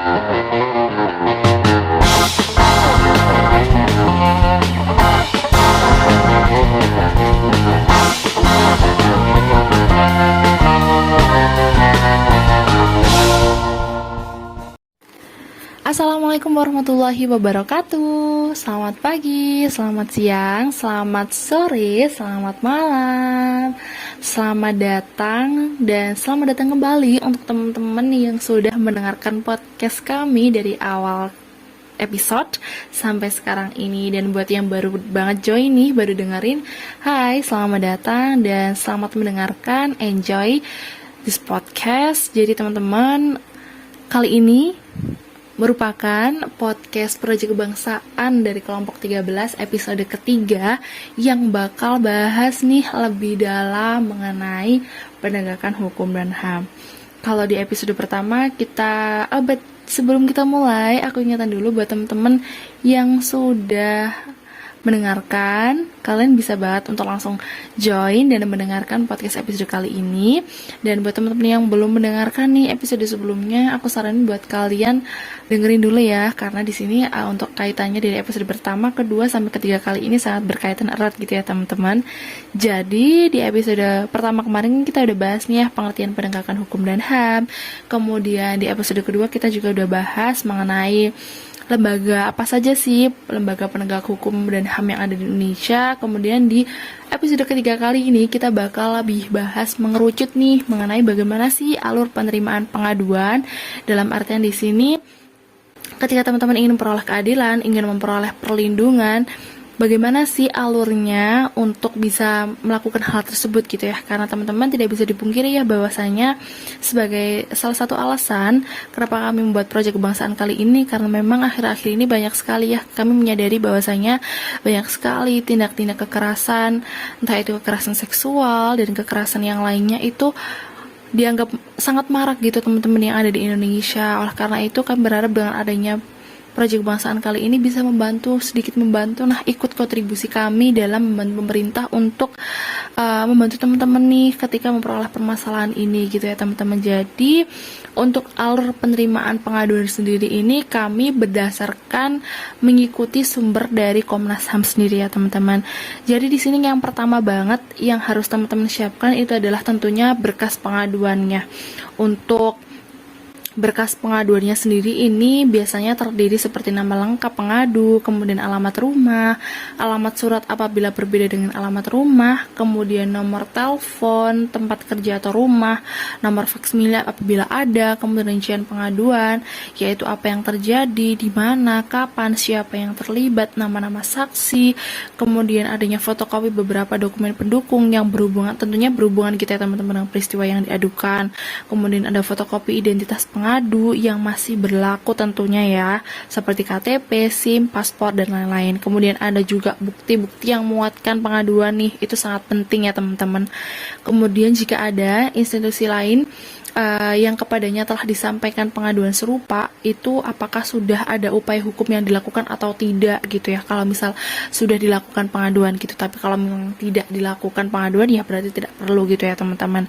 Assalamualaikum warahmatullahi wabarakatuh. Selamat pagi, selamat siang, selamat sore, selamat malam. Selamat datang dan selamat datang kembali untuk teman-teman yang sudah mendengarkan podcast kami dari awal episode sampai sekarang ini. Dan buat yang baru banget join nih, baru dengerin, hai, selamat datang dan selamat mendengarkan. Enjoy this podcast. Jadi teman-teman, kali ini merupakan podcast Proyek Kebangsaan dari kelompok 13 episode ketiga yang bakal bahas nih lebih dalam mengenai penegakan hukum dan HAM. Kalau di episode pertama sebelum kita mulai, aku ingatkan dulu buat teman-teman yang sudah mendengarkan, kalian bisa banget untuk langsung join dan mendengarkan podcast episode kali ini. Dan buat teman-teman yang belum mendengarkan nih episode sebelumnya, aku saranin buat kalian dengerin dulu ya, karena di sini untuk kaitannya dari episode pertama, kedua sampai ketiga kali ini sangat berkaitan erat gitu ya teman-teman. Jadi di episode pertama kemarin kita udah bahas nih ya pengertian penegakan hukum dan HAM. Kemudian di episode kedua kita juga udah bahas mengenai lembaga apa saja sih lembaga penegak hukum dan HAM yang ada di Indonesia. Kemudian di episode ketiga kali ini kita bakal lebih bahas mengerucut nih mengenai bagaimana sih alur penerimaan pengaduan. Dalam artian di sini ketika teman-teman ingin memperoleh keadilan, ingin memperoleh perlindungan, bagaimana sih alurnya untuk bisa melakukan hal tersebut gitu ya. Karena teman-teman tidak bisa dipungkiri ya bahwasanya sebagai salah satu alasan kenapa kami membuat proyek kebangsaan kali ini, karena memang akhir-akhir ini banyak sekali ya kami menyadari bahwasanya banyak sekali tindak-tindak kekerasan, entah itu kekerasan seksual dan kekerasan yang lainnya itu dianggap sangat marak gitu teman-teman yang ada di Indonesia. Oleh karena itu kami berharap dengan adanya Proyek Kebangsaan kali ini bisa sedikit membantu, ikut kontribusi kami dalam membantu pemerintah untuk membantu teman-teman nih ketika memperoleh permasalahan ini gitu ya teman-teman. Jadi untuk alur penerimaan pengaduan sendiri ini kami berdasarkan mengikuti sumber dari Komnas HAM sendiri ya teman-teman. Jadi di sini yang pertama banget yang harus teman-teman siapkan itu adalah tentunya berkas pengaduannya. Untuk berkas pengaduannya sendiri ini biasanya terdiri seperti nama lengkap pengadu, kemudian alamat rumah, alamat surat apabila berbeda dengan alamat rumah, kemudian nomor telepon, tempat kerja atau rumah, nomor faksmil apabila ada, kemudian rincian pengaduan, yaitu apa yang terjadi, di mana, kapan, siapa yang terlibat, nama-nama saksi, kemudian adanya fotokopi beberapa dokumen pendukung yang tentunya berhubungan gitu ya teman-teman dengan peristiwa yang diadukan, kemudian ada fotokopi identitas pengadu yang masih berlaku tentunya ya, seperti KTP, SIM, paspor, dan lain-lain. Kemudian ada juga bukti-bukti yang menguatkan pengaduan nih, itu sangat penting ya teman-teman. Kemudian jika ada institusi lain yang kepadanya telah disampaikan pengaduan serupa, itu apakah sudah ada upaya hukum yang dilakukan atau tidak gitu ya. Kalau misal sudah dilakukan pengaduan gitu, tapi kalau memang tidak dilakukan pengaduan ya berarti tidak perlu gitu ya teman-teman.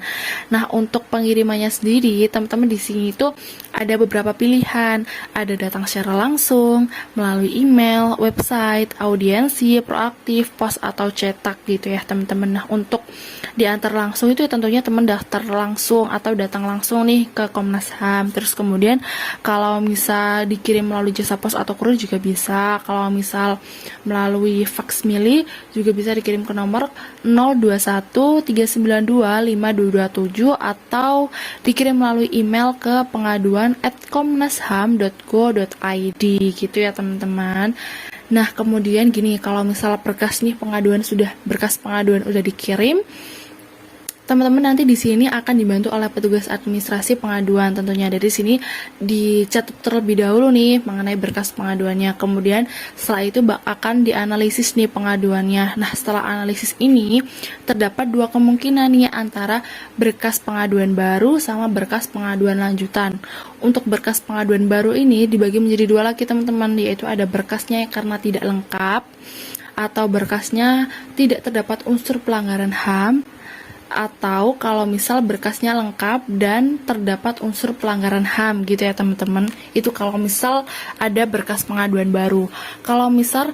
Nah untuk pengirimannya sendiri teman-teman di sini itu ada beberapa pilihan, ada datang secara langsung, melalui email, website, audiensi, proaktif, pos atau cetak gitu ya teman-teman. Nah untuk diantar langsung itu ya tentunya teman daftar langsung atau datang langsung nih ke Komnas HAM. Terus kemudian kalau misal dikirim melalui jasa pos atau kurir juga bisa. Kalau misal melalui faksmili juga bisa dikirim ke nomor 021392527 atau dikirim melalui email ke pengaduan@komnasham.go.id gitu ya teman-teman. Nah kemudian gini, kalau misal berkas pengaduan udah dikirim, teman-teman nanti di sini akan dibantu oleh petugas administrasi pengaduan tentunya. Dari sini dicatat terlebih dahulu nih mengenai berkas pengaduannya. Kemudian setelah itu akan dianalisis nih pengaduannya. Nah, setelah analisis ini terdapat dua kemungkinan nih antara berkas pengaduan baru sama berkas pengaduan lanjutan. Untuk berkas pengaduan baru ini dibagi menjadi dua lagi teman-teman, yaitu ada berkasnya karena tidak lengkap atau berkasnya tidak terdapat unsur pelanggaran HAM, atau kalau misal berkasnya lengkap dan terdapat unsur pelanggaran HAM gitu ya teman-teman. Itu kalau misal ada berkas pengaduan baru. Kalau misal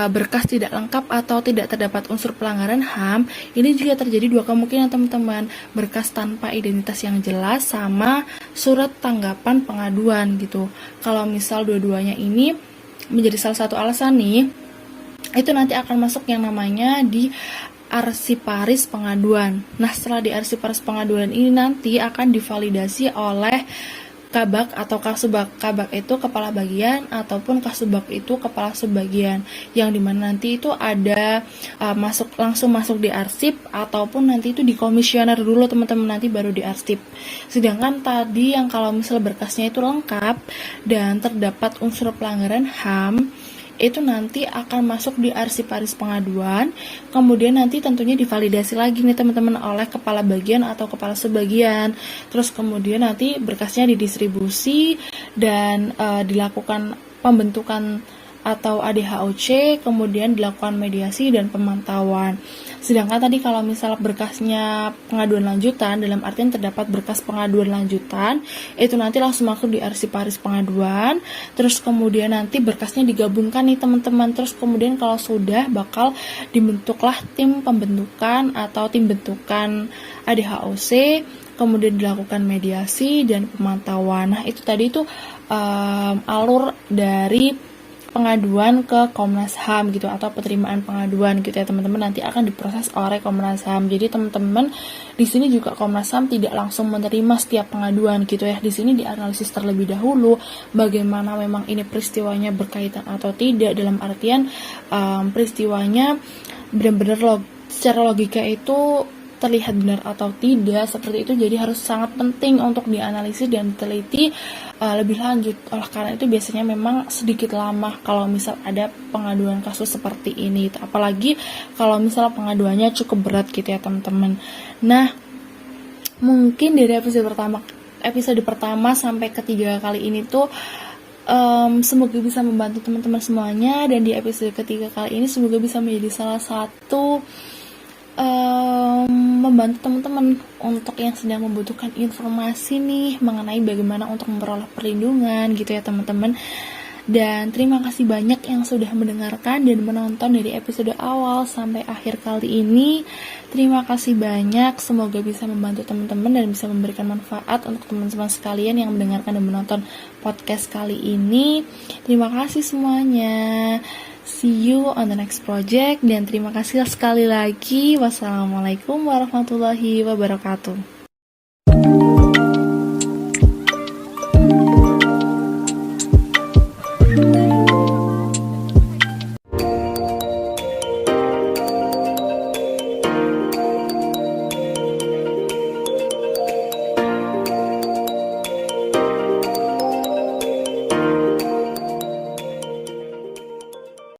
berkas tidak lengkap atau tidak terdapat unsur pelanggaran HAM, ini juga terjadi dua kemungkinan teman-teman, berkas tanpa identitas yang jelas sama surat tanggapan pengaduan gitu. Kalau misal dua-duanya ini menjadi salah satu alasan nih, itu nanti akan masuk yang namanya di arsiparis pengaduan. Nah, setelah di arsiparis pengaduan ini nanti akan divalidasi oleh Kabak atau Kasubag. Kabak itu kepala bagian ataupun Kasubag itu kepala subbagian, yang dimana nanti itu ada langsung masuk di arsip ataupun nanti itu di komisioner dulu teman-teman, nanti baru di arsip. Sedangkan tadi yang kalau misal berkasnya itu lengkap dan terdapat unsur pelanggaran HAM, itu nanti akan masuk di arsiparis pengaduan, kemudian nanti tentunya divalidasi lagi nih teman-teman oleh kepala bagian atau kepala subbagian. Terus kemudian nanti berkasnya didistribusi dan dilakukan pembentukan atau ADHOC, kemudian dilakukan mediasi dan pemantauan. Sedangkan tadi kalau misal berkasnya pengaduan lanjutan, dalam artian terdapat berkas pengaduan lanjutan, itu nanti langsung masuk di arsiparis pengaduan, terus kemudian nanti berkasnya digabungkan nih teman-teman, terus kemudian kalau sudah bakal dibentuklah tim pembentukan atau tim bentukan ADHOC, kemudian dilakukan mediasi dan pemantauan. Nah itu tadi itu alur dari pengaduan ke Komnas HAM gitu, atau penerimaan pengaduan gitu ya teman-teman, nanti akan diproses oleh Komnas HAM. Jadi teman-teman di sini juga Komnas HAM tidak langsung menerima setiap pengaduan gitu ya. Di sini dianalisis terlebih dahulu bagaimana memang ini peristiwanya berkaitan atau tidak, dalam artian peristiwanya benar-benar secara logika itu terlihat benar atau tidak, seperti itu. Jadi harus sangat penting untuk dianalisis dan diteliti lebih lanjut. Oleh karena itu biasanya memang sedikit lama kalau misal ada pengaduan kasus seperti ini, apalagi kalau misal pengaduannya cukup berat gitu ya teman-teman. Nah, mungkin dari episode pertama sampai ketiga kali ini tuh semoga bisa membantu teman-teman semuanya, dan di episode ketiga kali ini semoga bisa menjadi salah satu membantu teman-teman untuk yang sedang membutuhkan informasi nih mengenai bagaimana untuk memperoleh perlindungan gitu ya teman-teman. Dan terima kasih banyak yang sudah mendengarkan dan menonton dari episode awal sampai akhir kali ini. Terima kasih banyak, semoga bisa membantu teman-teman dan bisa memberikan manfaat untuk teman-teman sekalian yang mendengarkan dan menonton podcast kali ini. Terima kasih semuanya. See you on the next project, dan terima kasih sekali lagi. Wassalamualaikum warahmatullahi wabarakatuh.